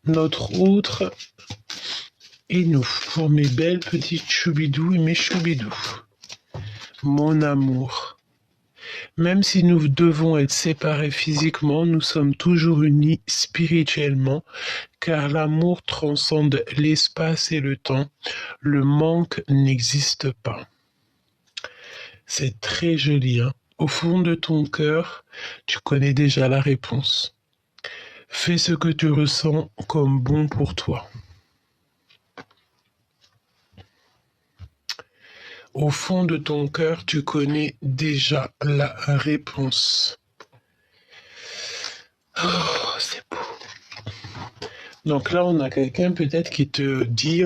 notre autre et nous, pour mes belles petites choubidous et mes choubidous. Mon amour. Même si nous devons être séparés physiquement, nous sommes toujours unis spirituellement, car l'amour transcende l'espace et le temps. Le manque n'existe pas. C'est très joli, hein? Au fond de ton cœur, tu connais déjà la réponse. Fais ce que tu ressens comme bon pour toi. Au fond de ton cœur, tu connais déjà la réponse. Oh, c'est beau. Donc là, on a quelqu'un peut-être qui te dit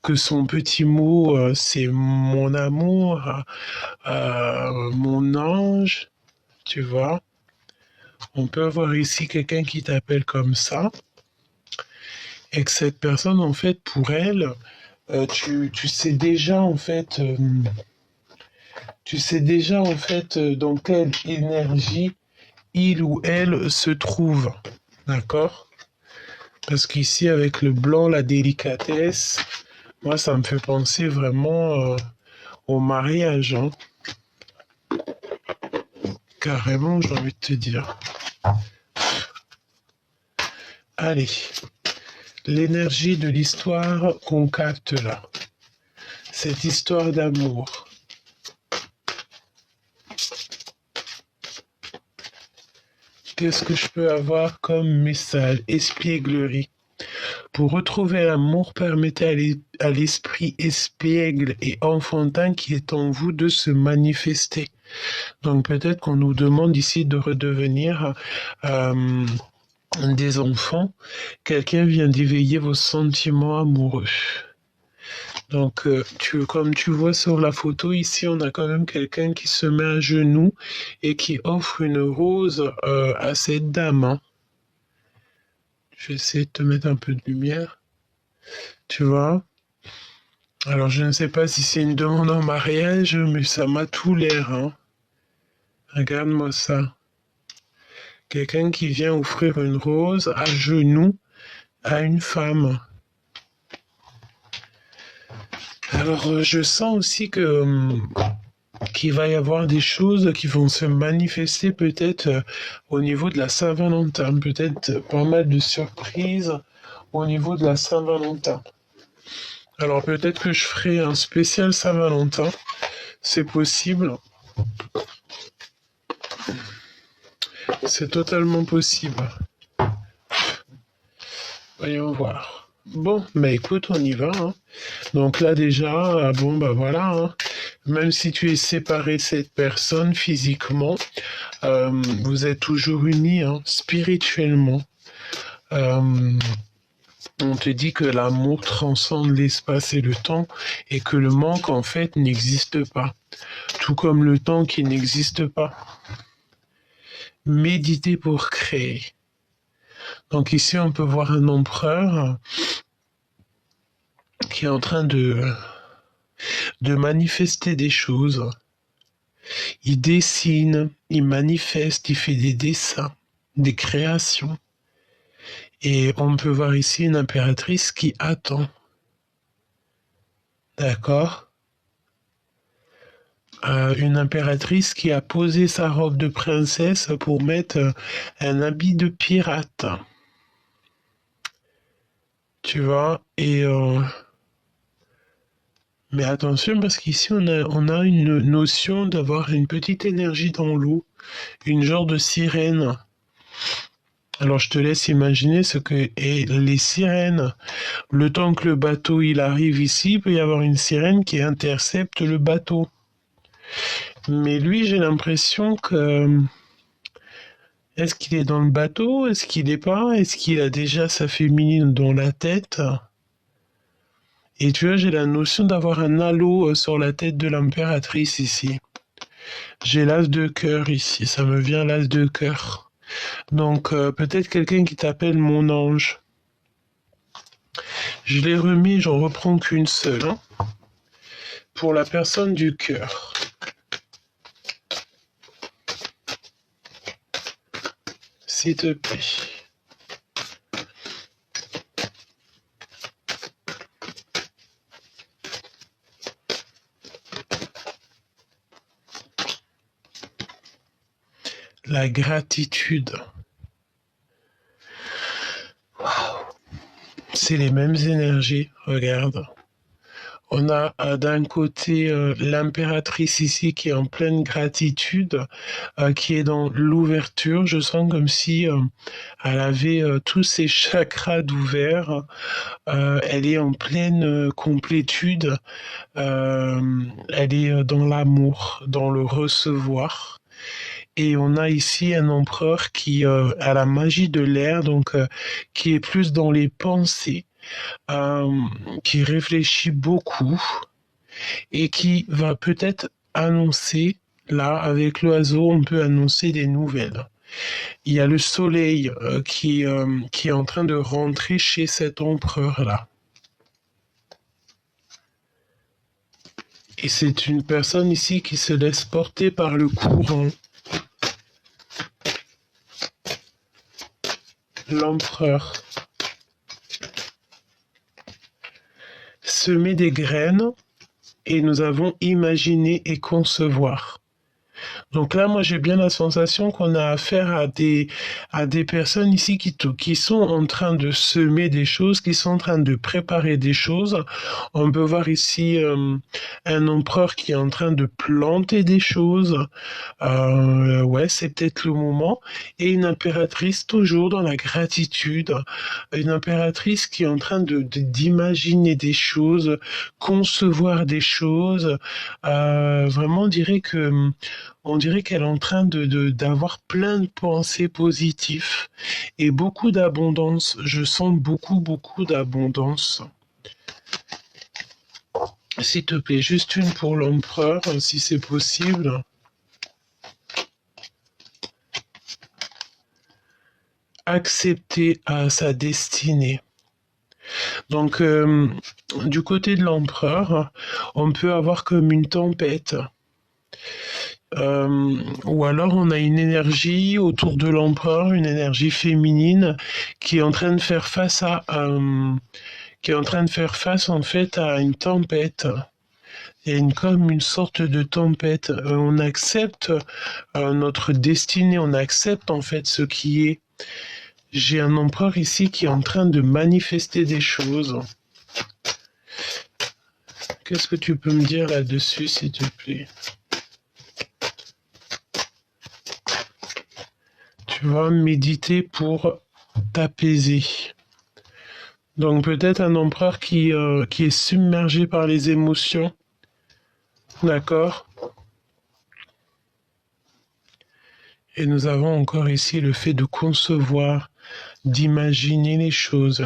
que son petit mot, c'est mon amour, mon ange, tu vois. On peut avoir ici quelqu'un qui t'appelle comme ça, et que cette personne, en fait, pour elle, tu sais déjà, en fait, dans quelle énergie il ou elle se trouve, d'accord? Parce qu'ici, avec le blanc, la délicatesse, moi, ça me fait penser vraiment au mariage, hein. Carrément, j'ai envie de te dire. Allez, l'énergie de l'histoire qu'on capte là. Cette histoire d'amour. Qu'est-ce que je peux avoir comme message? Espièglerie. Pour retrouver l'amour, permettez à l'esprit espiègle et enfantin qui est en vous de se manifester. Donc peut-être qu'on nous demande ici de redevenir des enfants. Quelqu'un vient d'éveiller vos sentiments amoureux. Donc, comme tu vois sur la photo, ici, on a quand même quelqu'un qui se met à genoux et qui offre une rose à cette dame, hein. Je vais essayer de te mettre un peu de lumière, tu vois. Alors, je ne sais pas si c'est une demande en mariage, mais ça m'a tout l'air, hein. Regarde-moi ça. Quelqu'un qui vient offrir une rose à genoux à une femme. Alors, je sens aussi qu'il va y avoir des choses qui vont se manifester peut-être au niveau de la Saint-Valentin, peut-être pas mal de surprises au niveau de la Saint-Valentin. Alors peut-être que je ferai un spécial Saint-Valentin, c'est possible, c'est totalement possible. Voyons voir. Bon, bah écoute, on y va, hein. Donc là déjà, bon bah voilà, hein. Même si tu es séparé de cette personne physiquement, vous êtes toujours unis, hein, spirituellement. On te dit que l'amour transcende l'espace et le temps et que le manque en fait n'existe pas, tout comme le temps qui n'existe pas. Méditer pour créer. Donc ici on peut voir un empereur qui est en train de manifester des choses. Il dessine, il manifeste, il fait des dessins, des créations. Et on peut voir ici une impératrice qui attend. D'accord? Une impératrice qui a posé sa robe de princesse pour mettre un habit de pirate. Tu vois? Mais attention parce qu'ici on a une notion d'avoir une petite énergie dans l'eau, une genre de sirène. Alors je te laisse imaginer ce que est les sirènes. Le temps que le bateau il arrive ici, il peut y avoir une sirène qui intercepte le bateau. Mais lui, j'ai l'impression que est-ce qu'il est dans le bateau? Est-ce qu'il n'est pas? Est-ce qu'il a déjà sa féminine dans la tête? Et tu vois, j'ai la notion d'avoir un halo sur la tête de l'impératrice ici. J'ai l'as de cœur ici, ça me vient l'as de cœur. Donc peut-être quelqu'un qui t'appelle mon ange. Je l'ai remis, j'en reprends qu'une seule, hein, pour la personne du cœur. S'il te plaît. la gratitude. C'est les mêmes énergies, regarde. On a d'un côté l'impératrice ici qui est en pleine gratitude, qui est dans l'ouverture. Je sens comme si elle avait tous ses chakras d'ouvert. Elle est en pleine complétude. Elle est dans l'amour, dans le recevoir. Et on a ici un empereur qui a la magie de l'air, donc qui est plus dans les pensées, qui réfléchit beaucoup et qui va peut-être annoncer, là, avec l'oiseau, on peut annoncer des nouvelles. Il y a le soleil qui est en train de rentrer chez cet empereur-là. Et c'est une personne ici qui se laisse porter par le courant. L'empereur. Semer des graines et nous avons imaginé et concevoir. Donc là, moi, j'ai bien la sensation qu'on a affaire à des personnes ici qui sont en train de semer des choses, qui sont en train de préparer des choses. On peut voir ici un empereur qui est en train de planter des choses. Ouais, c'est peut-être le moment. Et une impératrice toujours dans la gratitude. Une impératrice qui est en train d'imaginer des choses, concevoir des choses. Vraiment, on dirait qu'elle est en train d'avoir plein de pensées positives et beaucoup d'abondance. Je sens beaucoup d'abondance. S'il te plaît, juste une pour l'empereur, si c'est possible. Accepter sa destinée. Donc, du côté de l'empereur, on peut avoir comme une tempête. Ou alors on a une énergie autour de l'empereur, une énergie féminine qui est en train de faire face en fait à une tempête. Il y a comme une sorte de tempête. On accepte notre destinée, on accepte en fait ce qui est. J'ai un empereur ici qui est en train de manifester des choses. Qu'est-ce que tu peux me dire là-dessus, s'il te plaît? Tu vas méditer pour t'apaiser. Donc peut-être un empereur qui est submergé par les émotions. D'accord? Et nous avons encore ici le fait de concevoir, d'imaginer les choses.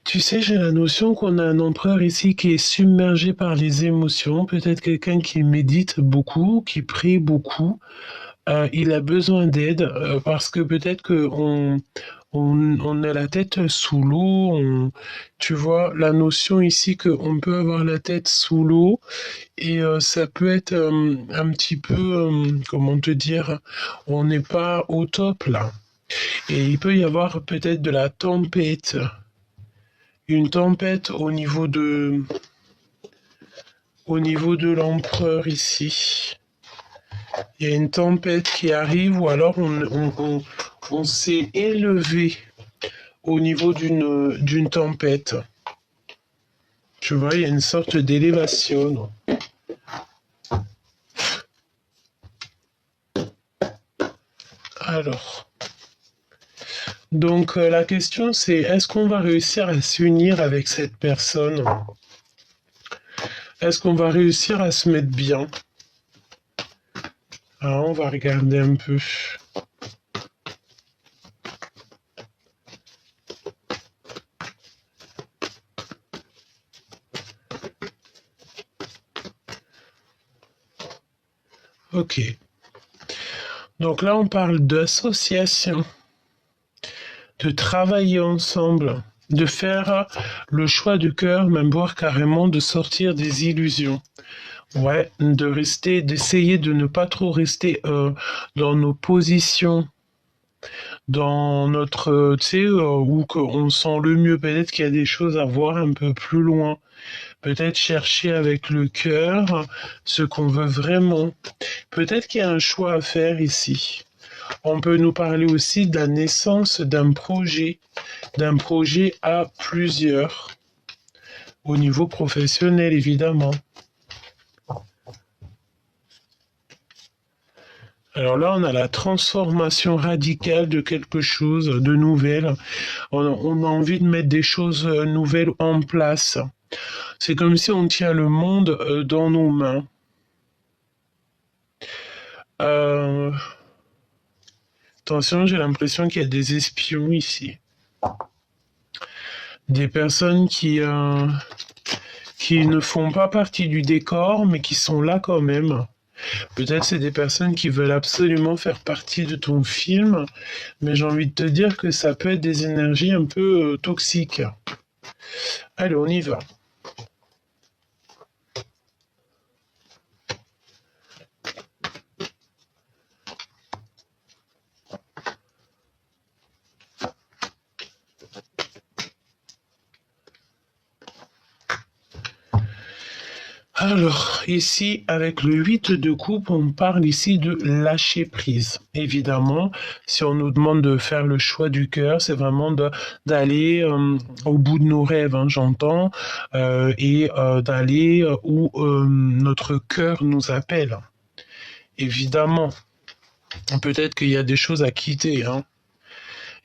Tu sais, j'ai la notion qu'on a un empereur ici qui est submergé par les émotions, peut-être quelqu'un qui médite beaucoup, qui prie beaucoup. Il a besoin d'aide parce que peut-être qu'on a la tête sous l'eau. Tu vois, la notion ici qu'on peut avoir la tête sous l'eau et ça peut être un petit peu, comment te dire, on n'est pas au top là. Et il peut y avoir peut-être de la tempête. Une tempête au niveau de l'empereur ici. Il y a une tempête qui arrive ou alors on s'est élevé au niveau d'une tempête. Tu vois, il y a une sorte d'élévation. Alors. Donc la question c'est est-ce qu'on va réussir à s'unir avec cette personne? Est-ce qu'on va réussir à se mettre bien? Alors, on va regarder un peu. Ok. Donc là on parle d'association, de travailler ensemble, de faire le choix du cœur, même voire carrément de sortir des illusions. Ouais, d'essayer de ne pas trop rester dans nos positions, dans notre, tu sais, où on sent le mieux. Peut-être qu'il y a des choses à voir un peu plus loin. Peut-être chercher avec le cœur ce qu'on veut vraiment. Peut-être qu'il y a un choix à faire ici. On peut nous parler aussi de la naissance d'un projet à plusieurs, au niveau professionnel évidemment. Alors là, on a la transformation radicale de quelque chose de nouvel. On a envie de mettre des choses nouvelles en place. C'est comme si on tient le monde dans nos mains. Euh, Attention, j'ai l'impression qu'il y a des espions ici. Des personnes qui ne font pas partie du décor, mais qui sont là quand même. Peut-être c'est des personnes qui veulent absolument faire partie de ton film, mais j'ai envie de te dire que ça peut être des énergies un peu toxiques. Allez, on y va. Alors, ici, avec le 8 de coupe, on parle ici de lâcher prise. Évidemment, si on nous demande de faire le choix du cœur, c'est vraiment d'aller au bout de nos rêves, hein, j'entends, et d'aller où notre cœur nous appelle. Évidemment, peut-être qu'il y a des choses à quitter, hein.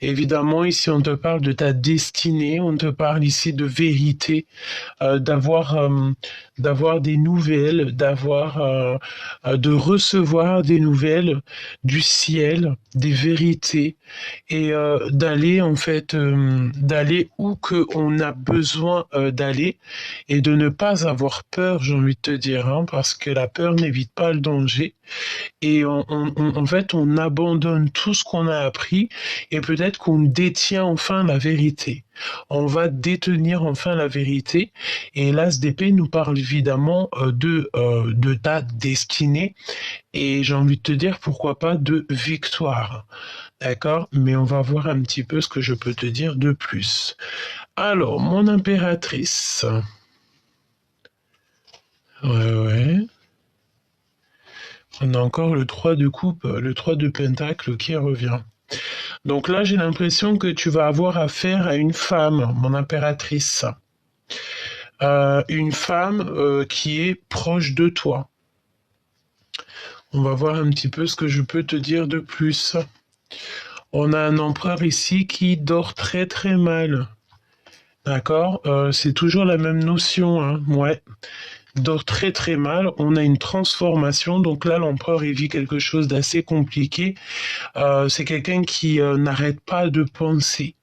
Évidemment, ici, on te parle de ta destinée, on te parle ici de vérité, d'avoir des nouvelles, de recevoir des nouvelles du ciel, des vérités, et d'aller en fait, d'aller où que on a besoin d'aller, et de ne pas avoir peur, j'ai envie de te dire, hein, parce que la peur n'évite pas le danger. Et en fait, on abandonne tout ce qu'on a appris et peut-être qu'on détient enfin la vérité. On va détenir enfin la vérité. Et l'As d'épée nous parle évidemment de ta destinée. Et j'ai envie de te dire, pourquoi pas de victoire. D'accord? Mais on va voir un petit peu ce que je peux te dire de plus. Alors, mon impératrice. Ouais. On a encore le 3 de coupe, le 3 de pentacle qui revient. Donc là, j'ai l'impression que tu vas avoir affaire à une femme, mon impératrice. Une femme qui est proche de toi. On va voir un petit peu ce que je peux te dire de plus. On a un empereur ici qui dort très très mal. D'accord? C'est toujours la même notion, hein. Ouais. Dort très très mal, on a une transformation, donc là l'empereur il vit quelque chose d'assez compliqué. C'est quelqu'un qui n'arrête pas de penser.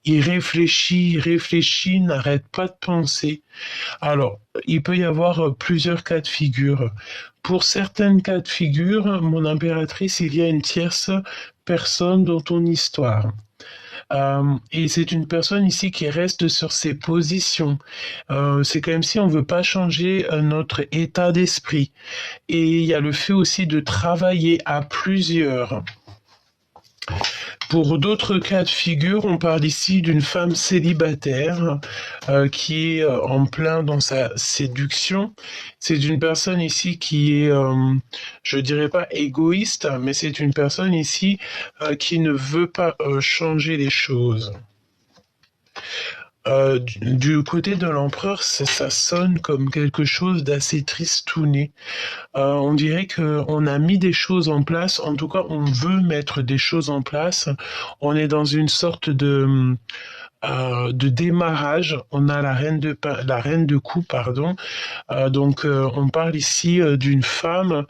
Il réfléchit, n'arrête pas de penser. Alors, il peut y avoir plusieurs cas de figure. Pour certains cas de figure, mon impératrice, il y a une tierce personne dans ton histoire. Et c'est une personne ici qui reste sur ses positions. C'est comme si on ne veut pas changer notre état d'esprit. Et il y a le fait aussi de travailler à plusieurs. Pour d'autres cas de figure, on parle ici d'une femme célibataire qui est en plein dans sa séduction. C'est une personne ici qui est, je dirais pas égoïste, mais c'est une personne ici qui ne veut pas changer les choses. Du côté de l'empereur, ça sonne comme quelque chose d'assez tristouné. On dirait qu'on a mis des choses en place, en tout cas on veut mettre des choses en place. On est dans une sorte de démarrage. On a la reine de coupe, pardon. Donc on parle ici d'une femme.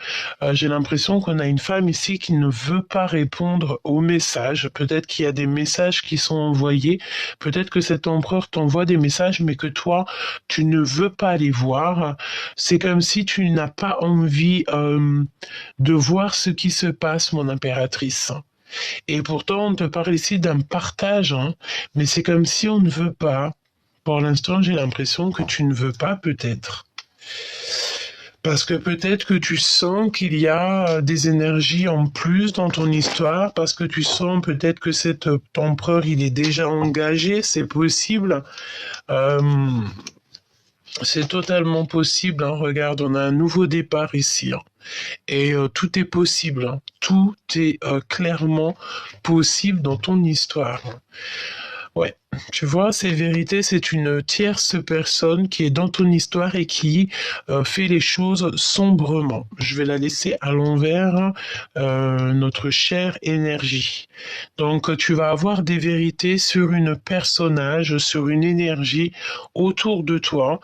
J'ai l'impression qu'on a une femme ici qui ne veut pas répondre aux messages. Peut-être qu'il y a des messages qui sont envoyés. Peut-être que cet empereur t'envoie des messages, mais que toi, tu ne veux pas les voir. C'est comme si tu n'as pas envie de voir ce qui se passe, mon impératrice. Et pourtant, on te parle ici d'un partage, hein, mais c'est comme si on ne veut pas. Pour l'instant, j'ai l'impression que tu ne veux pas, peut-être. Parce que peut-être que tu sens qu'il y a des énergies en plus dans ton histoire, parce que tu sens peut-être que cet empereur, il est déjà engagé, c'est possible. Euh, c'est totalement possible, hein. Regarde, on a un nouveau départ ici, hein. Et tout est possible, hein. Tout est clairement possible dans ton histoire. Ouais, tu vois, ces vérités, c'est une tierce personne qui est dans ton histoire et qui fait les choses sombrement. Je vais la laisser à l'envers, notre chère énergie. Donc, tu vas avoir des vérités sur une personnage, sur une énergie autour de toi.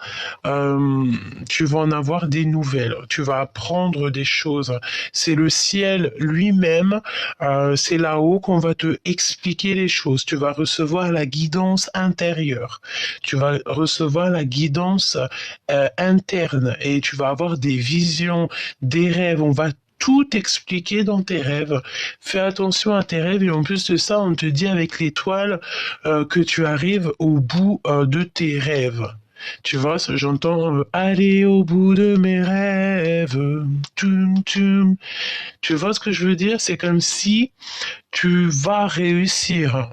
Euh, Tu vas en avoir des nouvelles. Tu vas apprendre des choses. C'est le ciel lui-même, c'est là-haut qu'on va te expliquer les choses. Tu vas recevoir la guidance intérieure. Tu vas recevoir la guidance interne et tu vas avoir des visions, des rêves. On va tout expliquer dans tes rêves. Fais attention à tes rêves et en plus de ça, on te dit avec l'étoile que tu arrives au bout de tes rêves. Tu vois, j'entends aller au bout de mes rêves. Tum, tum. Tu vois ce que je veux dire? C'est comme si tu vas réussir.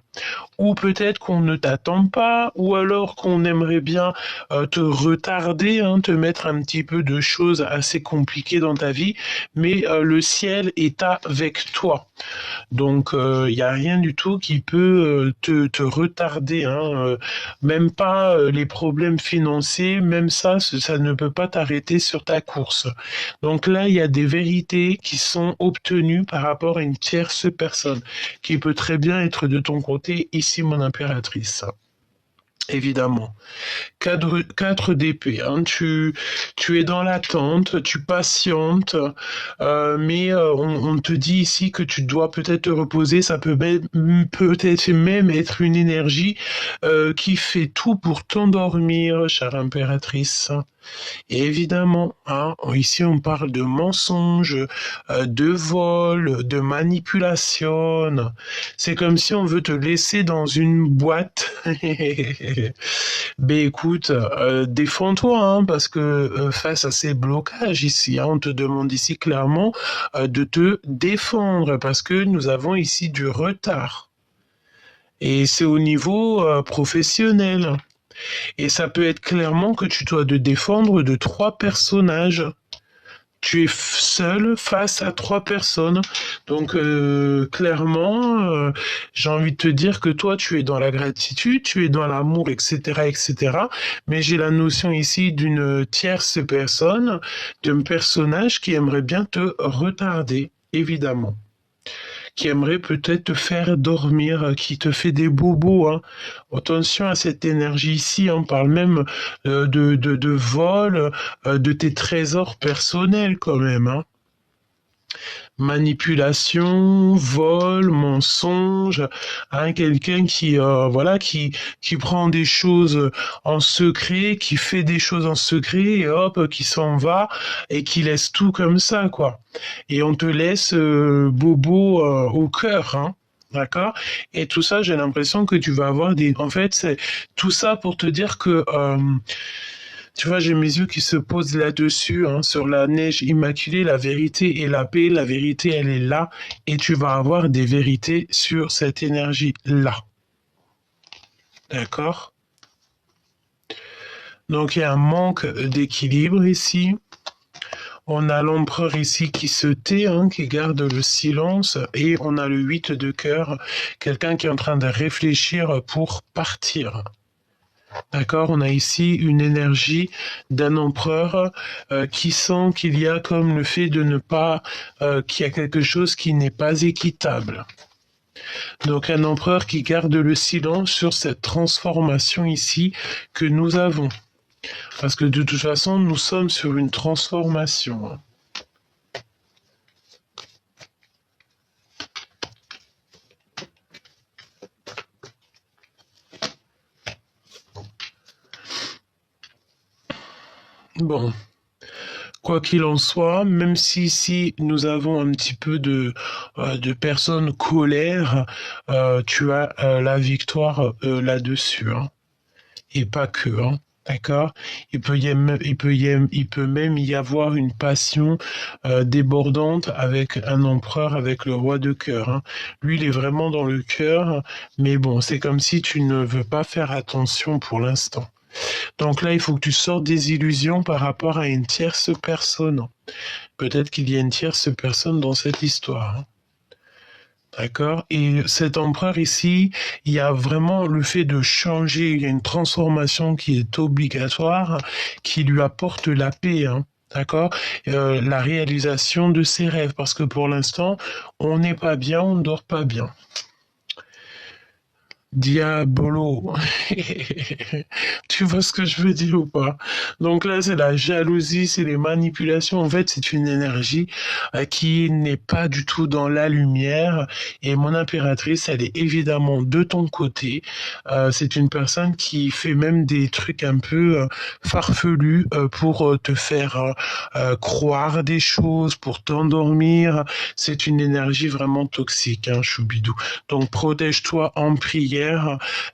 Ou peut-être qu'on ne t'attend pas, ou alors qu'on aimerait bien te retarder, hein, te mettre un petit peu de choses assez compliquées dans ta vie, mais le ciel est avec toi. Donc, il n'y a rien du tout qui peut te retarder, hein, même pas les problèmes financiers, même ça ne peut pas t'arrêter sur ta course. Donc là, il y a des vérités qui sont obtenues par rapport à une tierce personne, qui peut très bien être de ton côté, ici mon impératrice. Évidemment. 4 d'épée, hein. Tu es dans l'attente, tu patientes, mais on te dit ici que tu dois peut-être te reposer. Ça peut-être même être une énergie qui fait tout pour t'endormir, chère impératrice. Et évidemment, hein, ici on parle de mensonges, de vol, de manipulation. C'est comme si on veut te laisser dans une boîte. Ben écoute, défends-toi, hein, parce que face à ces blocages ici, hein, on te demande ici clairement de te défendre, parce que nous avons ici du retard. Et c'est au niveau professionnel. Et ça peut être clairement que tu dois te défendre de 3 personnages. Tu es seul face à 3 personnes. Donc clairement, j'ai envie de te dire que toi, tu es dans la gratitude, tu es dans l'amour, etc., etc. Mais j'ai la notion ici d'une tierce personne, d'un personnage qui aimerait bien te retarder, évidemment, qui aimerait peut-être te faire dormir, qui te fait des bobos, hein. Attention à cette énergie ici, on parle même de vol, de tes trésors personnels quand même, hein. Manipulation, vol, mensonge, hein, quelqu'un qui voilà qui prend des choses en secret, qui fait des choses en secret et hop qui s'en va et qui laisse tout comme ça quoi. Et on te laisse bobo au cœur, hein. D'accord? Et tout ça, j'ai l'impression que tu vas avoir des. En fait, c'est tout ça pour te dire que tu vois, j'ai mes yeux qui se posent là-dessus, hein, sur la neige immaculée, la vérité et la paix. La vérité, elle est là, et tu vas avoir des vérités sur cette énergie-là. D'accord? Donc, il y a un manque d'équilibre ici. On a l'empereur ici qui se tait, hein, qui garde le silence, et on a le 8 de cœur, quelqu'un qui est en train de réfléchir pour partir. D'accord, on a ici une énergie d'un empereur qui sent qu'il y a comme le fait de ne pas, qu'il y a quelque chose qui n'est pas équitable. Donc un empereur qui garde le silence sur cette transformation ici que nous avons. Parce que de toute façon, nous sommes sur une transformation. Bon. Quoi qu'il en soit, même si ici nous avons un petit peu de personnes colère, tu as la victoire là-dessus, hein. Et pas que, hein. D'accord? Il peut même y avoir une passion débordante avec un empereur, avec le roi de cœur, hein. Lui, il est vraiment dans le cœur, mais bon, c'est comme si tu ne veux pas faire attention pour l'instant. Donc là, il faut que tu sortes des illusions par rapport à une tierce personne. Peut-être qu'il y a une tierce personne dans cette histoire, hein. D'accord? Et cet empereur ici, il y a vraiment le fait de changer, il y a une transformation qui est obligatoire, qui lui apporte la paix, hein. D'accord? La réalisation de ses rêves, parce que pour l'instant, on n'est pas bien, on ne dort pas bien. Diabolo. Tu vois ce que je veux dire ou pas? Donc là, c'est la jalousie, c'est les manipulations. En fait, c'est une énergie qui n'est pas du tout dans la lumière. Et mon impératrice, elle est évidemment de ton côté. C'est une personne qui fait même des trucs un peu farfelus pour te faire croire des choses, pour t'endormir. C'est une énergie vraiment toxique, hein, Choubidou. Donc protège-toi en prière,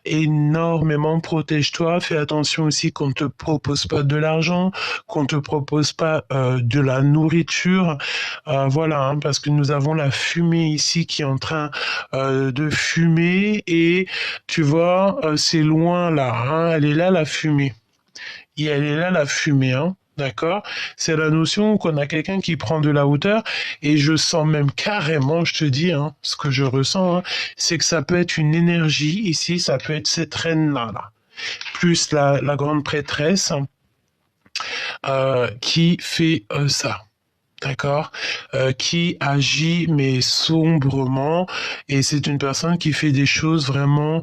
énormément protège-toi. Fais attention aussi qu'on ne te propose pas de l'argent, qu'on ne te propose pas de la nourriture. Voilà, hein, parce que nous avons la fumée ici qui est en train de fumer et tu vois, c'est loin là, hein, elle est là la fumée. Et elle est là la fumée, hein. D'accord? C'est la notion qu'on a quelqu'un qui prend de la hauteur et je sens même carrément, je te dis, hein, ce que je ressens, hein, c'est que ça peut être une énergie ici, ça peut être cette reine-là, là, plus la grande prêtresse qui fait ça. D'accord, qui agit mais sombrement et c'est une personne qui fait des choses vraiment,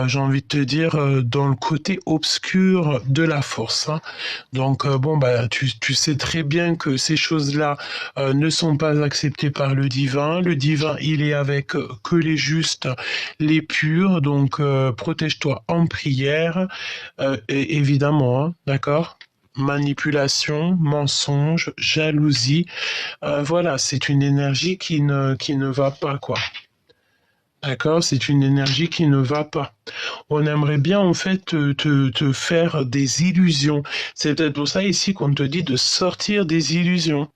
j'ai envie de te dire, dans le côté obscur de la force, hein. Donc bon bah tu sais très bien que ces choses-là ne sont pas acceptées par le divin. Le divin il est avec que les justes, les purs. Donc protège-toi en prière, et évidemment, hein, d'accord. Manipulation, mensonge, jalousie, voilà, c'est une énergie qui ne va pas, quoi. D'accord? C'est une énergie qui ne va pas. On aimerait bien, en fait, te faire des illusions. C'est peut-être pour ça ici qu'on te dit de sortir des illusions,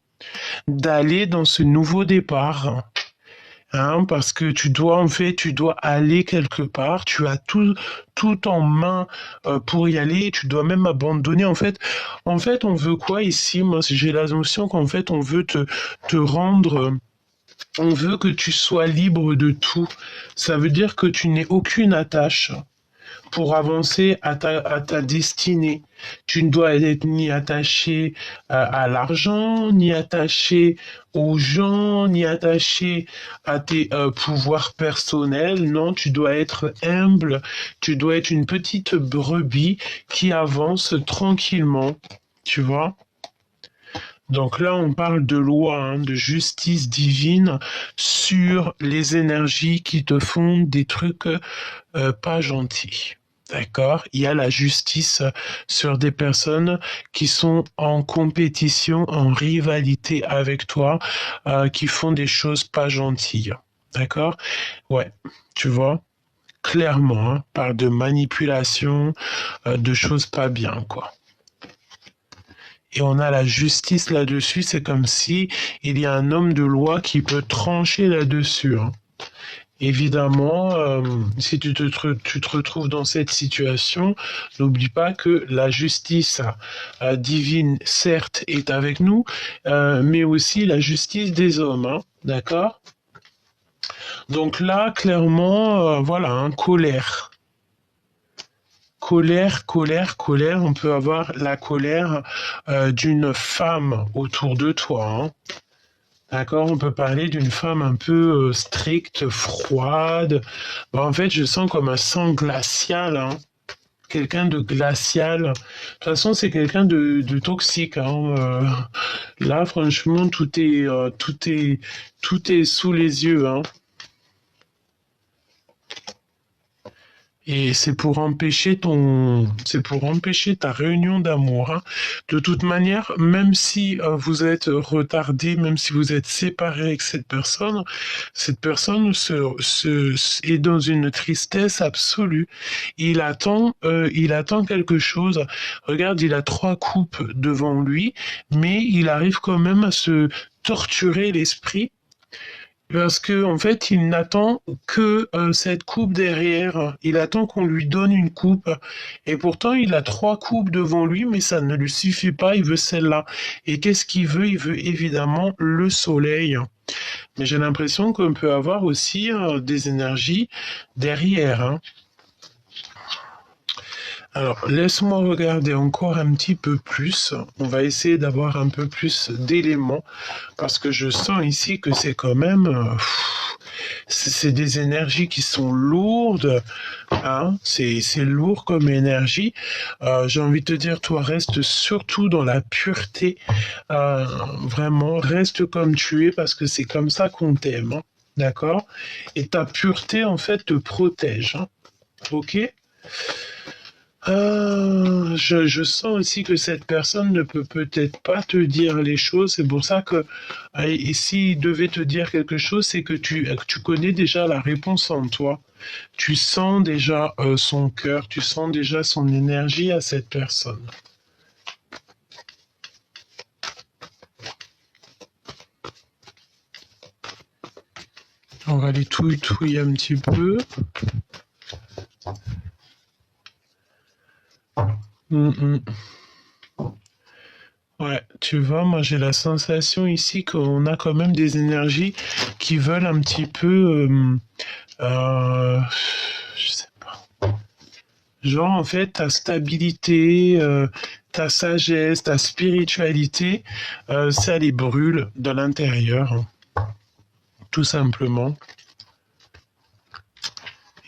d'aller dans ce nouveau départ. Hein, parce que tu dois, en fait, tu dois aller quelque part, tu as tout en main pour y aller, tu dois même abandonner. En fait, on veut quoi ici? Moi, j'ai la notion qu'en fait, on veut te rendre, on veut que tu sois libre de tout. Ça veut dire que tu n'aies aucune attache pour avancer à ta destinée. Tu ne dois être ni attaché à l'argent, ni attaché aux gens, ni attaché à tes pouvoirs personnels. Non, tu dois être humble, tu dois être une petite brebis qui avance tranquillement, tu vois. Donc là, on parle de loi, hein, de justice divine sur les énergies qui te font des trucs pas gentils. D'accord? Il y a la justice sur des personnes qui sont en compétition, en rivalité avec toi, qui font des choses pas gentilles. D'accord? Ouais, tu vois? Clairement, hein, parle de manipulation, de choses pas bien, quoi. Et on a la justice là-dessus, c'est comme si il y a un homme de loi qui peut trancher là-dessus, hein. Évidemment, si tu te retrouves dans cette situation, n'oublie pas que la justice divine, certes, est avec nous, mais aussi la justice des hommes, hein, d'accord? Donc là, clairement, voilà, hein, colère. Colère, colère, colère. On peut avoir la colère d'une femme autour de toi, hein. D'accord, on peut parler d'une femme un peu stricte, froide. Bah, en fait, je sens comme un sang glacial, hein. Quelqu'un de glacial. De toute façon, c'est quelqu'un de toxique, hein. Là, franchement, tout est sous les yeux, hein. Et c'est pour empêcher ta réunion d'amour, hein. De toute manière, même si vous êtes retardé, même si vous êtes séparé avec cette personne est dans une tristesse absolue. Il attend quelque chose. Regarde, il a 3 coupes devant lui, mais il arrive quand même à se torturer l'esprit parce que en fait, il n'attend que cette coupe derrière. Il attend qu'on lui donne une coupe. Et pourtant, il a 3 coupes devant lui, mais ça ne lui suffit pas. Il veut celle-là. Et qu'est-ce qu'il veut? Il veut évidemment le soleil. Mais j'ai l'impression qu'on peut avoir aussi des énergies derrière, hein. Alors, laisse-moi regarder encore un petit peu plus. On va essayer d'avoir un peu plus d'éléments parce que je sens ici que c'est quand même, c'est des énergies qui sont lourdes, hein. C'est lourd comme énergie. J'ai envie de te dire, toi, reste surtout dans la pureté. Euh, Vraiment, reste comme tu es parce que c'est comme ça qu'on t'aime, hein. D'accord? Et ta pureté, en fait, te protège, hein. Ok? Je sens aussi que cette personne ne peut peut-être pas te dire les choses. C'est pour ça que, et s'il devait te dire quelque chose, c'est que tu connais déjà la réponse en toi. Tu sens déjà son cœur, tu sens déjà son énergie à cette personne. On va aller touiller un petit peu. Mm, mm. Ouais, tu vois, moi j'ai la sensation ici qu'on a quand même des énergies qui veulent un petit peu, euh, je sais pas. Genre en fait ta stabilité, ta sagesse, ta spiritualité, ça les brûle de l'intérieur, hein, tout simplement.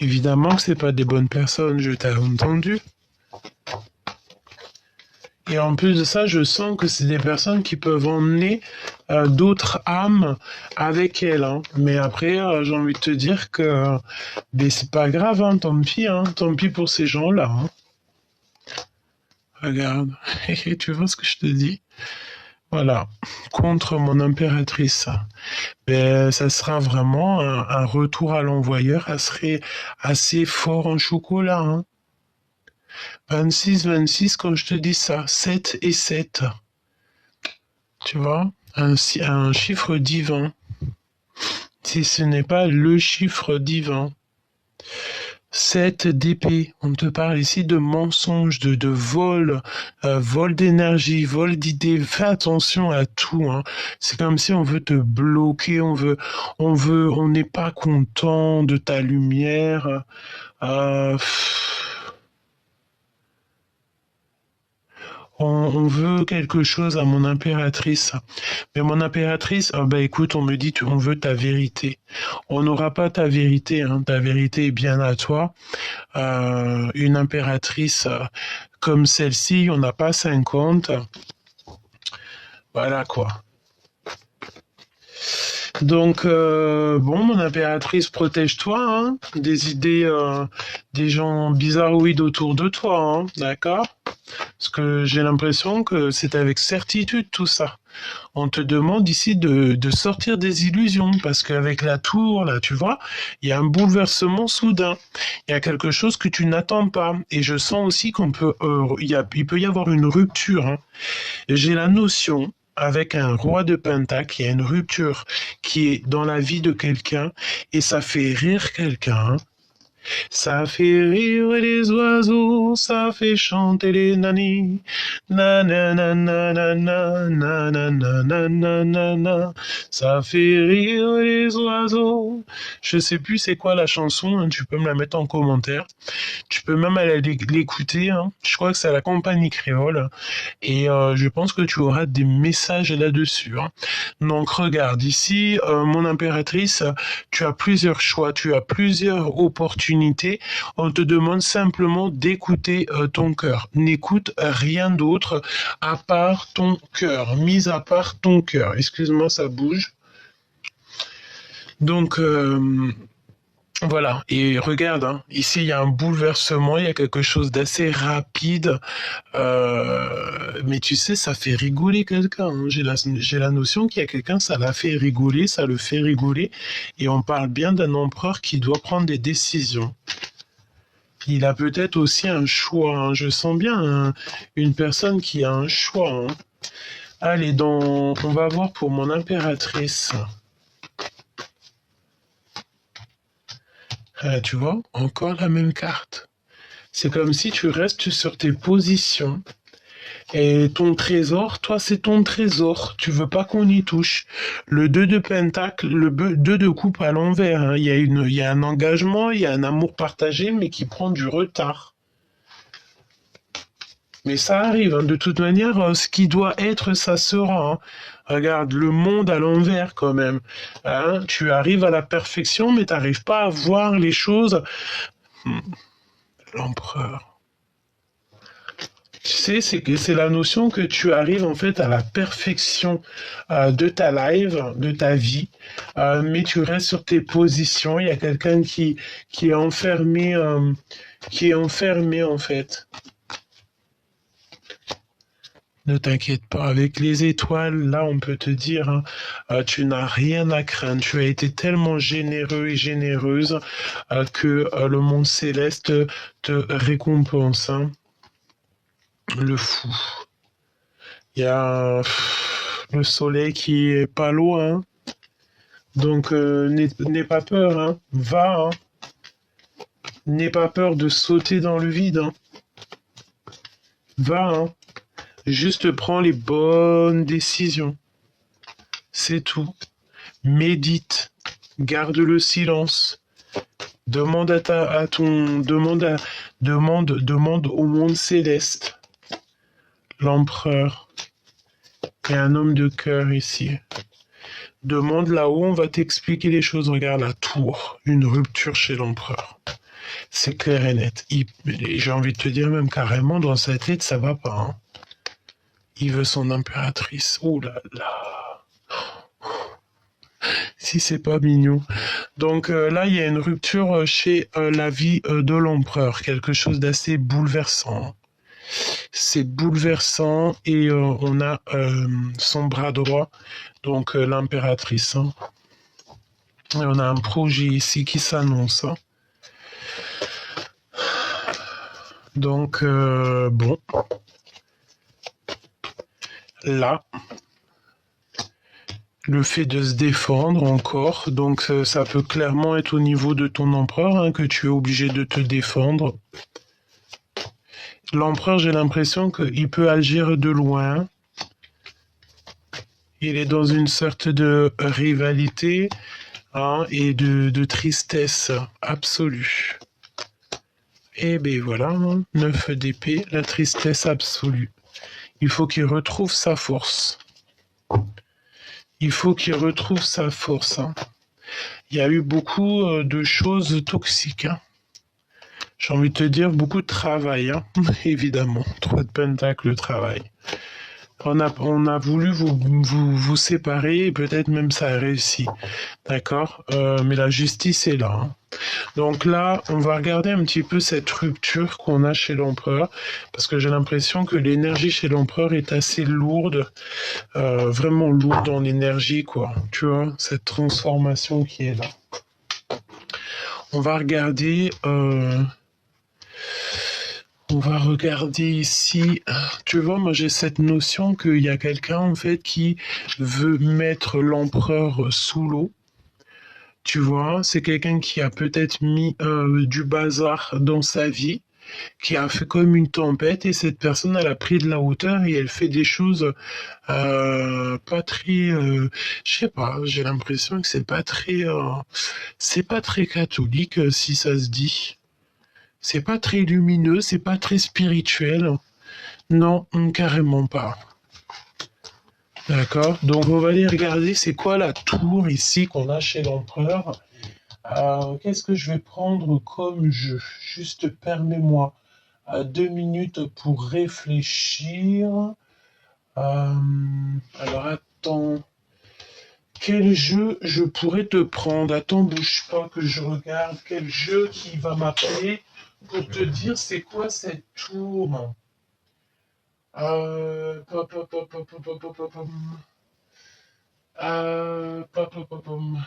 Évidemment que c'est pas des bonnes personnes, je t'ai entendu. Et en plus de ça, je sens que c'est des personnes qui peuvent emmener d'autres âmes avec elles, hein. Mais après, j'ai envie de te dire que ben, c'est pas grave, hein, tant pis pour ces gens-là, hein. Regarde, tu vois ce que je te dis? Voilà, contre mon impératrice. Ben, ça sera vraiment un retour à l'envoyeur, ça serait assez fort en chocolat, hein. 26, quand je te dis ça, 7 et 7. Tu vois, un chiffre divin. Si ce n'est pas le chiffre divin. 7 d'épée. On te parle ici de mensonge, de vol, vol d'énergie, vol d'idées. Fais attention à tout, hein. C'est comme si on veut te bloquer, on n'est pas content de ta lumière. Euh, on veut quelque chose à mon impératrice. Mais mon impératrice, bah écoute, on me dit, on veut ta vérité. On n'aura pas ta vérité, hein. Ta vérité est bien à toi. Une impératrice comme celle-ci, on n'a pas 50. Voilà quoi. Donc, bon, mon impératrice, protège-toi, hein, des idées, des gens bizarroïdes autour de toi, hein, d'accord? Parce que j'ai l'impression que c'est avec certitude tout ça. On te demande ici de sortir des illusions, parce qu'avec la tour, là, tu vois, il y a un bouleversement soudain. Il y a quelque chose que tu n'attends pas. Et je sens aussi il peut y avoir une rupture, hein. J'ai la notion, avec un roi de pentacle, il y a une rupture qui est dans la vie de quelqu'un, et ça fait rire quelqu'un, hein. Ça fait rire les oiseaux, ça fait chanter les nanis. Na na na na na na na na na na na na na. Ça fait rire les oiseaux. Je sais plus c'est quoi la chanson, hein, tu peux me la mettre en commentaire. Tu peux même aller l'écouter, hein. Je crois que c'est à la compagnie créole. Et je pense que tu auras des messages là-dessus, hein. Donc regarde, ici, mon impératrice, tu as plusieurs choix, tu as plusieurs opportunités. On te demande simplement d'écouter ton cœur. N'écoute rien d'autre à part ton cœur, mis à part ton cœur. Excuse-moi, ça bouge. Donc, Voilà, et regarde, hein, ici il y a un bouleversement, il y a quelque chose d'assez rapide, mais tu sais, ça fait rigoler quelqu'un, hein. J'ai la notion qu'il y a quelqu'un, ça l'a fait rigoler, ça le fait rigoler, et on parle bien d'un empereur qui doit prendre des décisions. Il a peut-être aussi un choix, hein. Je sens bien une personne qui a un choix, hein. Allez, on va voir pour mon impératrice. Ah, tu vois, encore la même carte. C'est comme si tu restes sur tes positions. Et ton trésor, toi, c'est ton trésor. Tu veux pas qu'on y touche. Le 2 de pentacle, le 2 de coupe à l'envers, hein. Il y a un engagement, il y a un amour partagé, mais qui prend du retard. Mais ça arrive, hein. De toute manière, ce qui doit être, ça sera, hein. Regarde, le monde à l'envers quand même. Hein, tu arrives à la perfection, mais tu n'arrives pas à voir les choses. Hmm, L'empereur. Tu sais, c'est la notion que tu arrives en fait à la perfection de ta life, de ta vie, mais tu restes sur tes positions. Il y a quelqu'un qui est enfermé en fait. Ne t'inquiète pas, avec les étoiles, là, on peut te dire, hein, tu n'as rien à craindre. Tu as été tellement généreux et généreuse que le monde céleste te récompense, hein. Le fou. Il y a le soleil qui est pas loin, donc n'aie pas peur, hein. Va, hein. N'aie pas peur de sauter dans le vide, hein. Va, hein. Juste prends les bonnes décisions. C'est tout. Médite, garde le silence, demande demande au monde céleste, l'empereur et un homme de cœur ici. Demande là-haut, on va t'expliquer les choses. Regarde la tour, une rupture chez l'empereur. C'est clair et net. J'ai envie de te dire même carrément, dans sa tête, ça va pas, hein. Il veut son impératrice. Ouh là là. Si c'est pas mignon. Donc là, il y a une rupture chez la vie de l'empereur, quelque chose d'assez bouleversant. C'est bouleversant et on a son bras droit, donc l'impératrice, hein. Et on a un projet ici qui s'annonce, hein. Donc bon, là, le fait de se défendre encore, donc ça peut clairement être au niveau de ton empereur, hein, que tu es obligé de te défendre. L'empereur, j'ai l'impression qu'il peut agir de loin. Il est dans une sorte de rivalité, hein, et de tristesse absolue. Et ben voilà, hein, 9 d'épée, la tristesse absolue. Il faut qu'il retrouve sa force. Il faut qu'il retrouve sa force, hein. Il y a eu beaucoup de choses toxiques, hein. J'ai envie de te dire beaucoup de travail, hein. Évidemment. 3 de pentacle, le travail. On a voulu vous séparer et peut-être même ça a réussi. D'accord, mais la justice est là, hein. Donc là, on va regarder un petit peu cette rupture qu'on a chez l'empereur, parce que j'ai l'impression que l'énergie chez l'empereur est assez lourde, vraiment lourde en énergie, quoi. Tu vois, cette transformation qui est là. On va regarder... on va regarder ici. Tu vois, moi j'ai cette notion qu'il y a quelqu'un en fait qui veut mettre l'empereur sous l'eau. Tu vois, c'est quelqu'un qui a peut-être mis du bazar dans sa vie, qui a fait comme une tempête et cette personne elle a pris de la hauteur et elle fait des choses pas très, je sais pas, j'ai l'impression que c'est pas très catholique si ça se dit. C'est pas très lumineux, c'est pas très spirituel. Non, carrément pas. D'accord. Donc on va aller regarder c'est quoi la tour ici qu'on a chez l'empereur. Qu'est-ce que je vais prendre comme jeu? Juste permets-moi 2 minutes pour réfléchir. Alors attends. Quel jeu je pourrais te prendre? Attends, bouge pas que je regarde. Quel jeu qui va m'appeler pour te dire c'est quoi cette tour? Pom. Pom.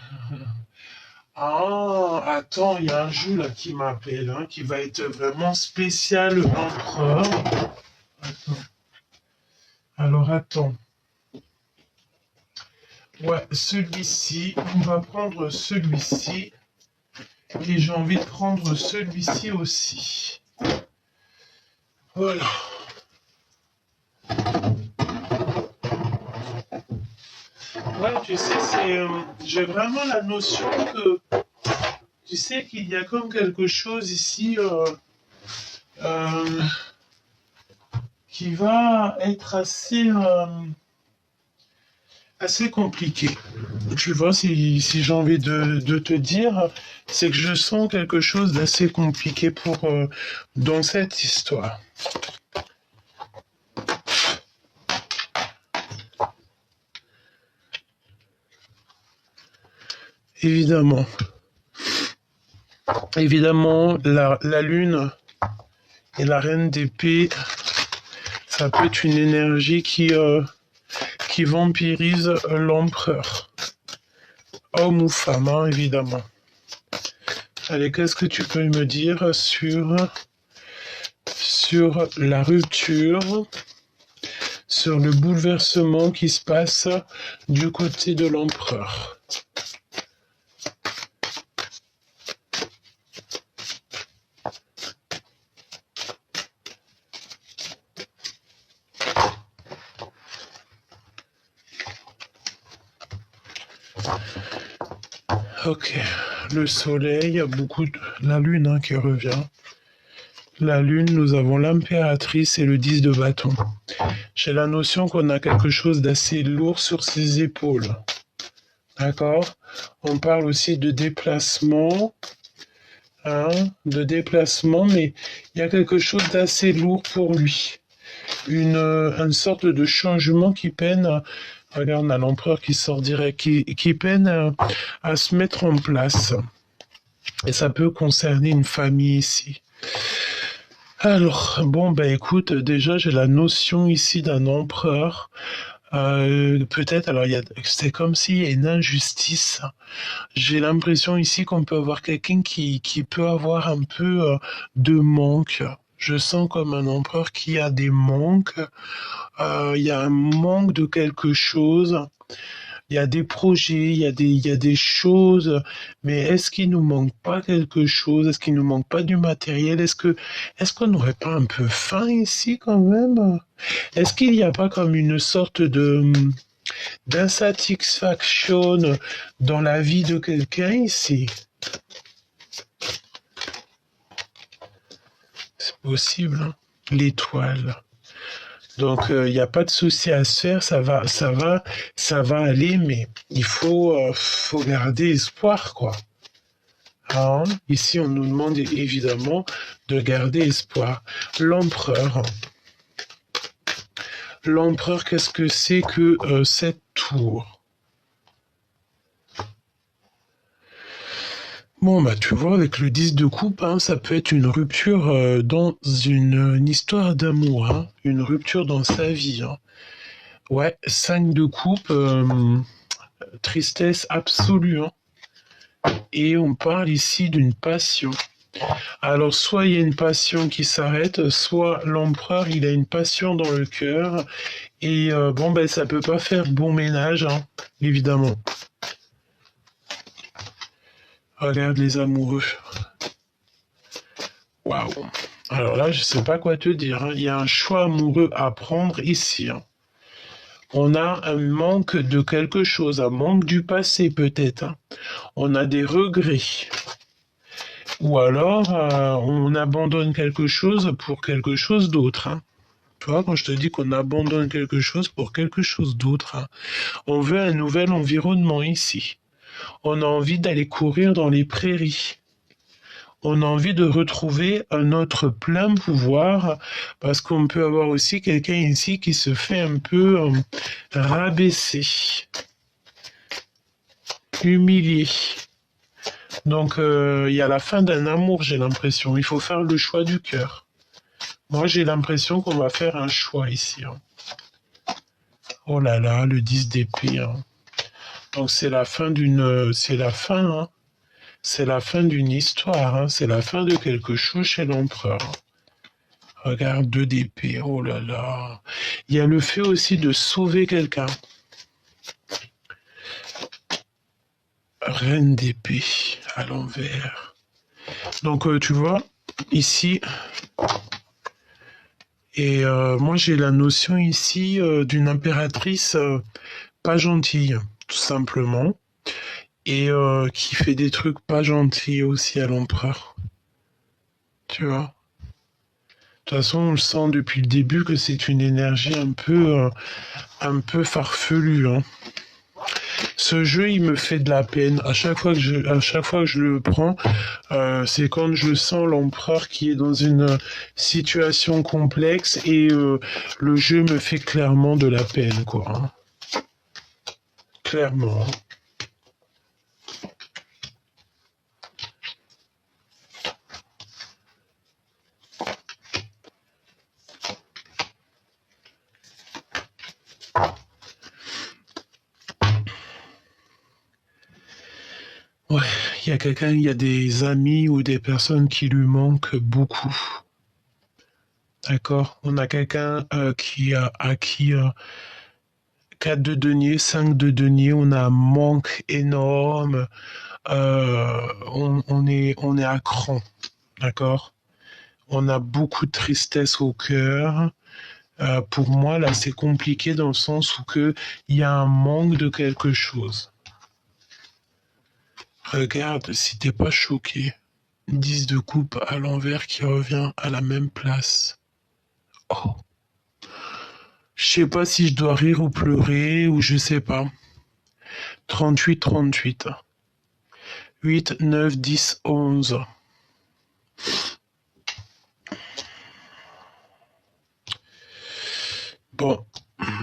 Ah, attends, il y a un jeu là qui m'appelle, hein, qui va être vraiment spécial empereur. Attends. Alors attends. Ouais, celui-ci, on va prendre celui-ci. Et j'ai envie de prendre celui-ci aussi. Voilà. Ouais, tu sais, j'ai vraiment la notion que, tu sais qu'il y a comme quelque chose ici euh, qui va être assez compliqué. Tu vois, si j'ai envie de te dire, c'est que je sens quelque chose d'assez compliqué dans cette histoire. Évidemment. Évidemment, la lune et la reine d'épée, ça peut être une énergie qui vampirise l'empereur. Homme ou femme, hein, évidemment. Allez, qu'est-ce que tu peux me dire sur la rupture, sur le bouleversement qui se passe du côté de l'empereur? Ok, le soleil, la lune hein, qui revient. La lune, nous avons l'impératrice et le 10 de bâton. J'ai la notion qu'on a quelque chose d'assez lourd sur ses épaules. D'accord? On parle aussi de déplacement, hein, mais il y a quelque chose d'assez lourd pour lui. Une sorte de changement qui peine. Regarde, on a l'empereur qui sort direct, qui peine à se mettre en place. Et ça peut concerner une famille ici. Alors, bon, ben écoute, déjà j'ai la notion ici d'un empereur. Peut-être, alors c'est comme s'il y a une injustice. J'ai l'impression ici qu'on peut avoir quelqu'un qui peut avoir un peu de manque. Je sens comme un empereur qui a des manques. Il y a un manque de quelque chose. Il y a des projets, il y a des choses, mais est-ce qu'il nous manque pas quelque chose? Est-ce qu'il nous manque pas du matériel? Est-ce qu'on n'aurait pas un peu faim ici quand même? Est-ce qu'il n'y a pas comme une sorte d'insatisfaction dans la vie de quelqu'un ici? C'est possible, hein? L'étoile. Donc il n'y a pas de souci à se faire, ça va aller, mais il faut garder espoir, quoi. Hein? Ici, on nous demande évidemment de garder espoir. L'empereur. L'empereur, qu'est-ce que c'est que cette tour? Bon, bah tu vois, avec le 10 de coupe, hein, ça peut être une rupture dans une histoire d'amour, hein, une rupture dans sa vie. Hein. Ouais, 5 de coupe, tristesse absolue. Hein. Et on parle ici d'une passion. Alors, soit il y a une passion qui s'arrête, soit l'empereur, il a une passion dans le cœur. Et bon, ben, ça peut pas faire bon ménage, hein, évidemment. Regarde les amoureux. Waouh. Alors là, je sais pas quoi te dire. Hein. Il y a un choix amoureux à prendre ici. Hein. On a un manque de quelque chose, un manque du passé peut-être. Hein. On a des regrets. Ou alors, on abandonne quelque chose pour quelque chose d'autre. Hein. Tu vois, quand je te dis qu'on abandonne quelque chose pour quelque chose d'autre, hein. On veut un nouvel environnement ici. On a envie d'aller courir dans les prairies. On a envie de retrouver notre plein pouvoir parce qu'on peut avoir aussi quelqu'un ici qui se fait un peu rabaisser. humilié. Donc, il y a la fin d'un amour, j'ai l'impression. Il faut faire le choix du cœur. Moi, j'ai l'impression qu'on va faire un choix ici. Hein. Oh là là, le 10 d'épée. Hein. Donc, c'est la fin d'une... C'est la fin, hein. C'est la fin d'une histoire. Hein. C'est la fin de quelque chose chez l'empereur. Regarde, 2 d'épée. Oh là là. Il y a le fait aussi de sauver quelqu'un. Reine d'épée à l'envers. Donc, tu vois, ici... Et moi, j'ai la notion ici d'une impératrice pas gentille, tout simplement, et qui fait des trucs pas gentils aussi à l'empereur. Tu vois? De toute façon, on le sent depuis le début que c'est une énergie un peu farfelue. Hein. Ce jeu, il me fait de la peine. À chaque fois que je le prends, c'est quand je sens l'empereur qui est dans une situation complexe et le jeu me fait clairement de la peine, quoi. Hein. Clairement. Ouais, il y a des amis ou des personnes qui lui manquent beaucoup. D'accord? On a quelqu'un qui a acquis 4 de denier, 5 de denier, on a un manque énorme, on est à cran, d'accord? On a beaucoup de tristesse au cœur. Pour moi, là, c'est compliqué dans le sens où il y a un manque de quelque chose. Regarde, si t'es pas choqué. 10 de coupe à l'envers qui revient à la même place. Oh. Je sais pas si je dois rire ou pleurer ou je sais pas. 38, 38. 8, 9, 10, 11. Bon,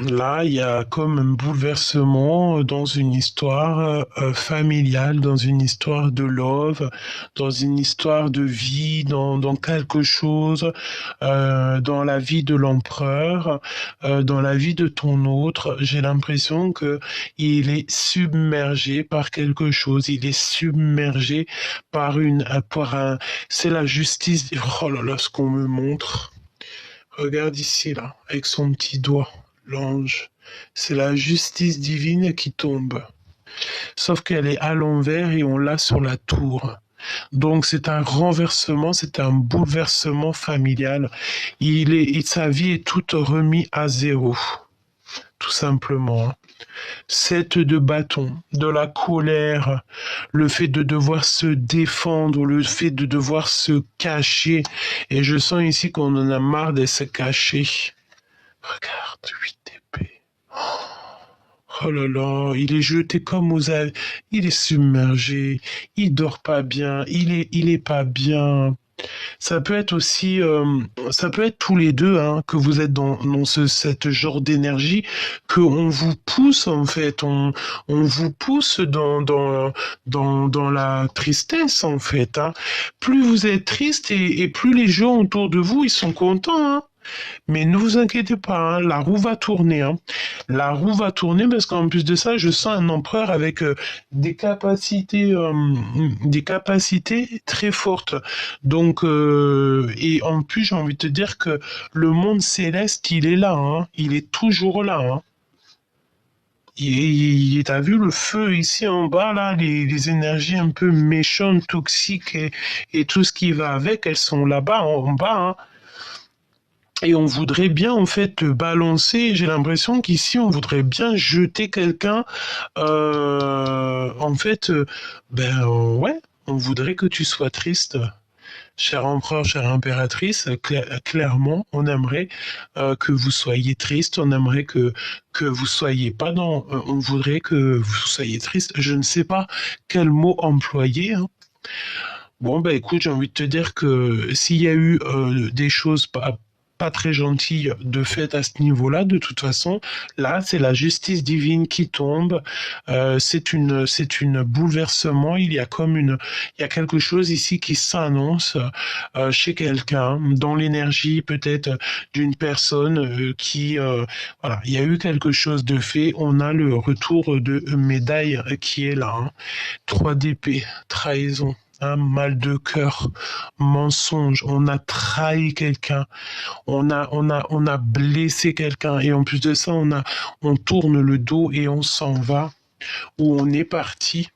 là, il y a comme un bouleversement dans une histoire familiale, dans une histoire de love, dans une histoire de vie, dans quelque chose, dans la vie de l'empereur, dans la vie de ton autre. J'ai l'impression que il est submergé par quelque chose. Il est submergé par un. C'est la justice. Oh là là, ce qu'on me montre. Regarde ici, là, avec son petit doigt, l'ange. C'est la justice divine qui tombe. Sauf qu'elle est à l'envers et on l'a sur la tour. Donc c'est un renversement, c'est un bouleversement familial. Sa vie est toute remise à zéro, tout simplement. 7 de bâton, de la colère, le fait de devoir se défendre, le fait de devoir se cacher. Et je sens ici qu'on en a marre de se cacher. Regarde, 8 d'épée. Oh là là, il est jeté comme aux aves. Il est submergé. Il dort pas bien. Il est pas bien. Ça peut être aussi, ça peut être tous les deux, hein, que vous êtes dans cette genre d'énergie, qu'on vous pousse en fait, on vous pousse dans la tristesse en fait. Hein. Plus vous êtes triste et plus les gens autour de vous ils sont contents. Hein. Mais ne vous inquiétez pas, hein, la roue va tourner. Hein. La roue va tourner parce qu'en plus de ça, je sens un empereur avec des capacités très fortes. Donc, et en plus, j'ai envie de te dire que le monde céleste, il est là. Hein. Il est toujours là. Hein. T'as vu le feu ici en bas, là, les énergies un peu méchantes, toxiques et tout ce qui va avec, elles sont là-bas, en bas. Hein. Et on voudrait bien en fait balancer, j'ai l'impression qu'ici on voudrait bien jeter quelqu'un, en fait, ouais, on voudrait que tu sois triste, cher empereur, chère impératrice, clairement, on aimerait que vous soyez triste, on aimerait que vous soyez pas dans, on voudrait que vous soyez triste, je ne sais pas quel mot employer, hein. Bon, bah écoute, j'ai envie de te dire que s'il y a eu des choses pas très gentille de fait à ce niveau-là. De toute façon, là, c'est la justice divine qui tombe. C'est une bouleversement. Il y a quelque chose ici qui s'annonce chez quelqu'un, dans l'énergie peut-être d'une personne voilà, il y a eu quelque chose de fait. On a le retour de médaille qui est là. Hein. 3 d'épée, trahison. Un mal de cœur, mensonge, on a trahi quelqu'un, on a blessé quelqu'un et en plus de ça, on tourne le dos et on s'en va où on est parti.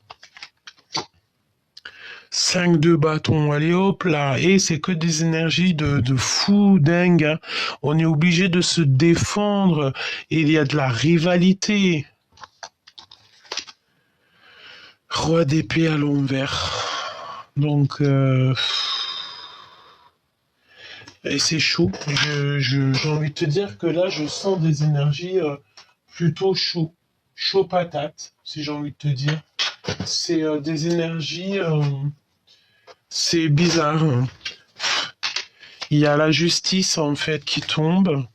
5 de bâton, allez hop là, et c'est que des énergies de fou dingue. Hein. On est obligé de se défendre, et il y a de la rivalité. Roi d'épée à l'envers. Donc, et c'est chaud. J'ai envie de te dire que là, je sens des énergies plutôt chaud. Chaud patate, si j'ai envie de te dire. C'est des énergies... c'est bizarre. Hein. Il y a la justice, en fait, qui tombe.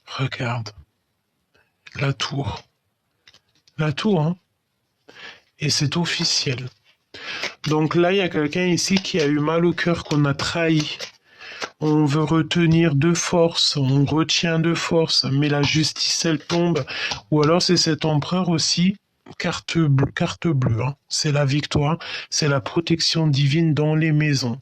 Regarde. La tour. La tour, hein. Et c'est officiel. Donc là, il y a quelqu'un ici qui a eu mal au cœur, qu'on a trahi. On veut retenir de force, on retient de force, mais la justice, elle tombe. Ou alors c'est cet empereur aussi, carte bleue. Hein. C'est la victoire, c'est la protection divine dans les maisons.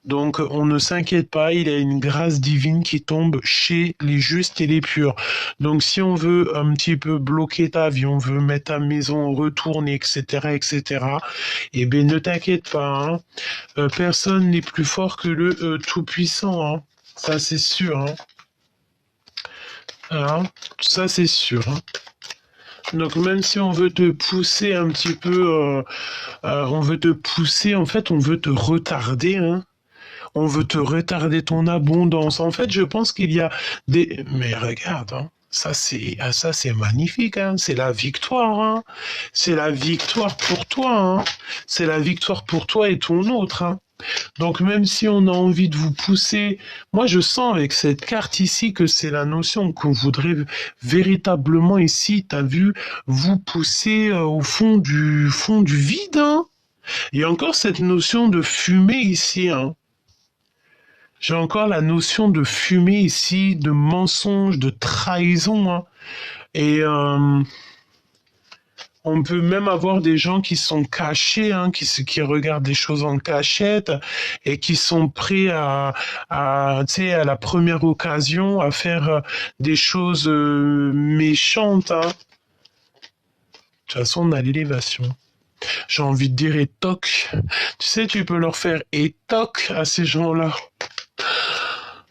Donc on ne s'inquiète pas, il y a une grâce divine qui tombe chez les justes et les purs. Donc si on veut un petit peu bloquer ta vie, on veut mettre ta maison retournée, etc., eh bien ne t'inquiète pas, hein. Personne n'est plus fort que le Tout-Puissant, hein. Ça c'est sûr. Hein. Hein. Ça c'est sûr. Hein. Donc même si on veut te pousser un petit peu, on veut te pousser, en fait on veut te retarder, hein. On veut te retarder ton abondance. En fait, je pense qu'il y a des... Mais regarde, hein, ça c'est magnifique, hein, c'est la victoire. Hein. C'est la victoire pour toi. Hein. C'est la victoire pour toi et ton autre. Hein. Donc même si on a envie de vous pousser, moi je sens avec cette carte ici que c'est la notion qu'on voudrait véritablement ici, t'as vu, vous pousser au fond du vide. Hein. Il y a encore cette notion de fumée ici. Hein. J'ai encore la notion de fumée ici, de mensonge, de trahison. Hein. Et on peut même avoir des gens qui sont cachés, hein, qui regardent des choses en cachette et qui sont prêts tu sais, à la première occasion à faire des choses méchantes. Hein. De toute façon, on a l'élévation. J'ai envie de dire étoc. Tu sais, tu peux leur faire étoc à ces gens-là.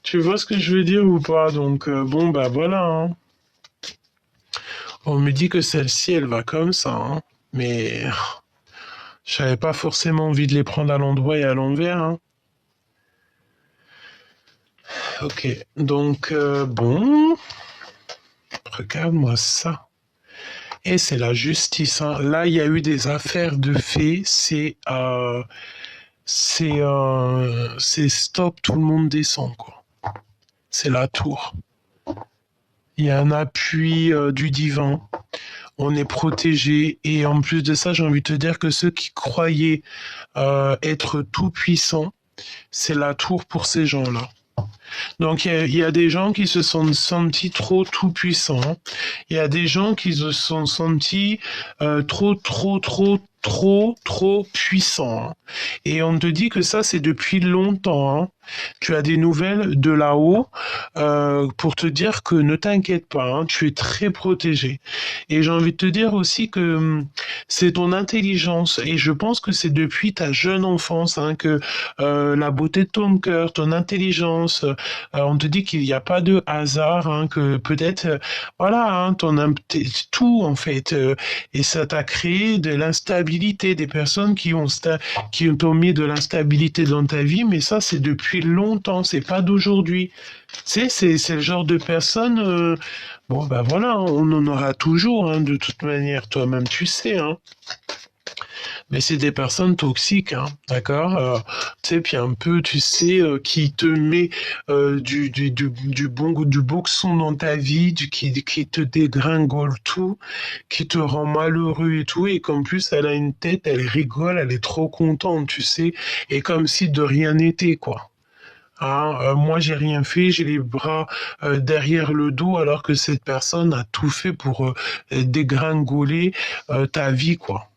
Tu vois ce que je veux dire ou pas? Donc, bon, bah voilà. Hein. On me dit que celle-ci, elle va comme ça. Hein. Mais j'avais pas forcément envie de les prendre à l'endroit et à l'envers. Hein. Ok, donc, bon. Regarde-moi ça. Et c'est la justice. Hein. Là, il y a eu des affaires de fait. C'est stop, tout le monde descend, quoi. C'est la tour. Il y a un appui du divin. On est protégé. Et en plus de ça, j'ai envie de te dire que ceux qui croyaient être tout puissants, c'est la tour pour ces gens-là. Donc il y a des gens qui se sont sentis trop tout puissants. Il y a des gens qui se sont sentis trop puissants. Et on te dit que ça c'est depuis longtemps. Hein. Tu as des nouvelles de là-haut pour te dire que ne t'inquiète pas, hein, tu es très protégé. Et j'ai envie de te dire aussi que c'est ton intelligence. Et je pense que c'est depuis ta jeune enfance hein, que la beauté de ton cœur, ton intelligence, on te dit qu'il n'y a pas de hasard, hein, que peut-être, voilà, hein, tout en fait. Et ça t'a créé de l'instabilité, des personnes qui t'ont mis de l'instabilité dans ta vie, mais ça c'est depuis longtemps, c'est pas d'aujourd'hui. Tu sais, c'est le genre de personne, bon ben voilà, on en aura toujours, hein, de toute manière, toi-même tu sais. Hein. Mais c'est des personnes toxiques, hein, d'accord? Tu sais, puis un peu, tu sais, qui te met du boxon dans ta vie, qui te dégringole tout, qui te rend malheureux et tout, et qu'en plus, elle a une tête, elle rigole, elle est trop contente, tu sais, et comme si de rien n'était, quoi. Hein, moi, j'ai rien fait, j'ai les bras derrière le dos, alors que cette personne a tout fait pour dégringoler ta vie, quoi.